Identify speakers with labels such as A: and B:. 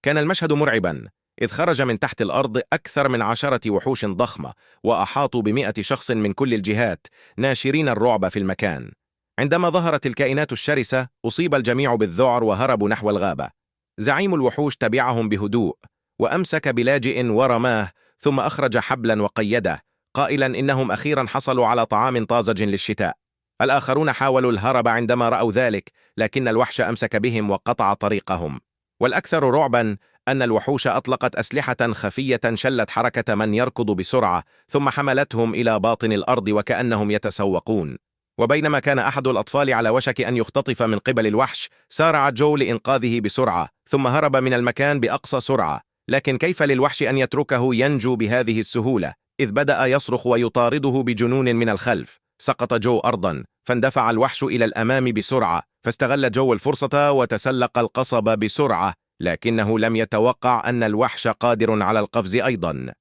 A: كان المشهد مرعبا، إذ خرج من تحت الأرض أكثر من 10 وحوش ضخمة، وأحاطوا ب100 شخص من كل الجهات، ناشرين الرعب في المكان. عندما ظهرت الكائنات الشرسة، أصيب الجميع بالذعر وهربوا نحو الغابة. زعيم الوحوش تبعهم بهدوء، وأمسك بلاجئ ورماه، ثم أخرج حبلا وقيده، قائلا إنهم أخيرا حصلوا على طعام طازج للشتاء. الآخرون حاولوا الهرب عندما رأوا ذلك، لكن الوحش أمسك بهم وقطع طريقهم. والأكثر رعبا أن الوحوش أطلقت أسلحة خفية شلت حركة من يركض بسرعة، ثم حملتهم إلى باطن الأرض وكأنهم يتسوقون. وبينما كان أحد الأطفال على وشك أن يختطف من قبل الوحش، سارع جو لإنقاذه بسرعة، ثم هرب من المكان بأقصى سرعة. لكن كيف للوحش أن يتركه ينجو بهذه السهولة؟ إذ بدأ يصرخ ويطارده بجنون من الخلف. سقط جو أرضا، فاندفع الوحش إلى الأمام بسرعة، فاستغل جو الفرصة وتسلق القصب بسرعة، لكنه لم يتوقع أن الوحش قادر على القفز أيضا.